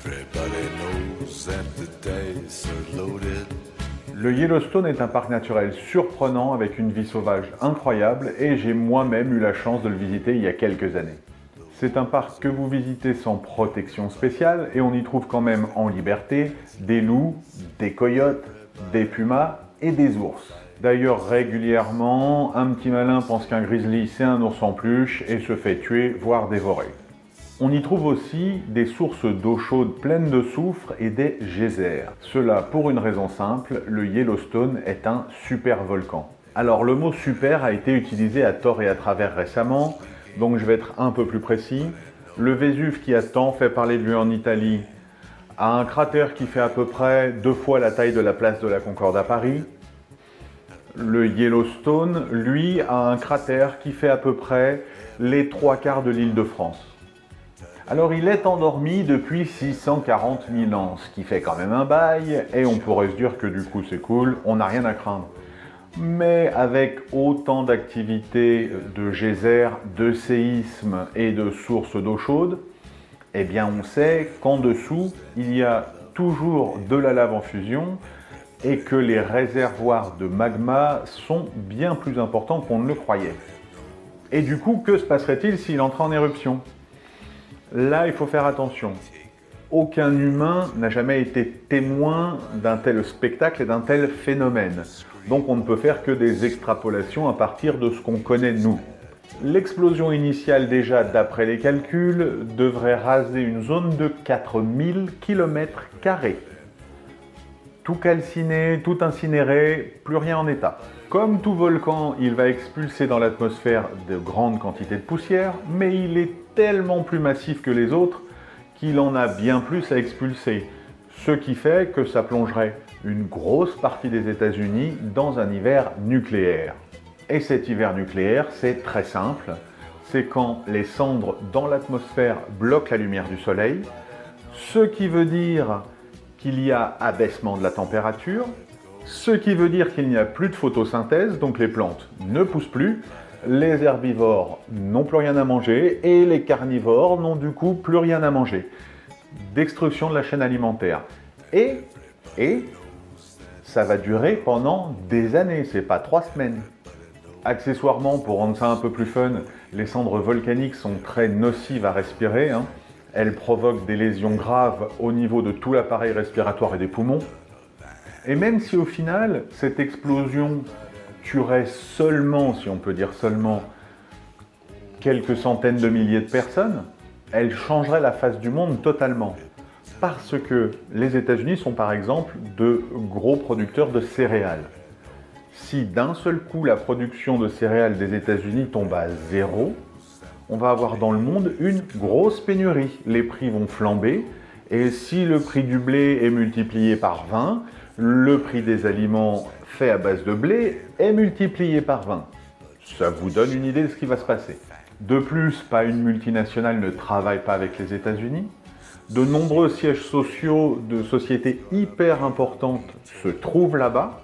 Everybody knows that the dice are loaded. Le Yellowstone est un parc naturel surprenant avec une vie sauvage incroyable et j'ai moi-même eu la chance de le visiter il y a quelques années. C'est un parc que vous visitez sans protection spéciale et on y trouve quand même en liberté des loups, des coyotes, des pumas et des ours. D'ailleurs, régulièrement, un petit malin pense qu'un grizzly c'est un ours en peluche et se fait tuer, voire dévorer. On y trouve aussi des sources d'eau chaude pleines de soufre et des geysers. Cela pour une raison simple, le Yellowstone est un super volcan. Alors le mot super a été utilisé à tort et à travers récemment, donc je vais être un peu plus précis. Le Vésuve qui a tant fait parler de lui en Italie a un cratère qui fait à peu près 2 fois la taille de la place de la Concorde à Paris. Le Yellowstone, lui, a un cratère qui fait à peu près les 3/4 de l'Île-de-France. Alors il est endormi depuis 640 000 ans, ce qui fait quand même un bail, et on pourrait se dire que du coup c'est cool, on n'a rien à craindre. Mais avec autant d'activités de geysers, de séismes et de sources d'eau chaude, eh bien on sait qu'en dessous, il y a toujours de la lave en fusion et que les réservoirs de magma sont bien plus importants qu'on ne le croyait. Et du coup, que se passerait-il s'il entrait en éruption ? Là, il faut faire attention. Aucun humain n'a jamais été témoin d'un tel spectacle et d'un tel phénomène. Donc on ne peut faire que des extrapolations à partir de ce qu'on connaît nous. L'explosion initiale, déjà d'après les calculs, devrait raser une zone de 4000 km². Tout calciné, tout incinéré, plus rien en état. Comme tout volcan, il va expulser dans l'atmosphère de grandes quantités de poussière, mais il est tellement plus massif que les autres qu'il en a bien plus à expulser. Ce qui fait que ça plongerait une grosse partie des États-Unis dans un hiver nucléaire. Et cet hiver nucléaire, c'est très simple. C'est quand les cendres dans l'atmosphère bloquent la lumière du soleil, ce qui veut dire qu'il y a abaissement de la température, ce qui veut dire qu'il n'y a plus de photosynthèse, donc les plantes ne poussent plus, les herbivores n'ont plus rien à manger et les carnivores n'ont du coup plus rien à manger. Destruction de la chaîne alimentaire. Et ça va durer pendant des années, c'est pas 3 semaines. Accessoirement, pour rendre ça un peu plus fun, les cendres volcaniques sont très nocives à respirer. Elles provoquent des lésions graves au niveau de tout l'appareil respiratoire et des poumons. Et même si au final, cette explosion tuerait seulement, si on peut dire seulement, quelques centaines de milliers de personnes, elle changerait la face du monde totalement. Parce que les États-Unis sont par exemple de gros producteurs de céréales. Si d'un seul coup la production de céréales des États-Unis tombe à 0, on va avoir dans le monde une grosse pénurie. Les prix vont flamber et si le prix du blé est multiplié par 20, le prix des aliments faits à base de blé est multiplié par 20. Ça vous donne une idée de ce qui va se passer. De plus, pas une multinationale ne travaille pas avec les États-Unis. De nombreux sièges sociaux de sociétés hyper importantes se trouvent là-bas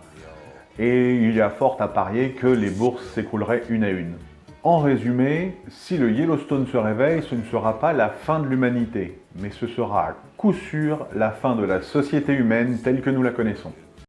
et il y a fort à parier que les bourses s'écrouleraient une à une. En résumé, si le Yellowstone se réveille, ce ne sera pas la fin de l'humanité, mais ce sera à coup sûr la fin de la société humaine telle que nous la connaissons.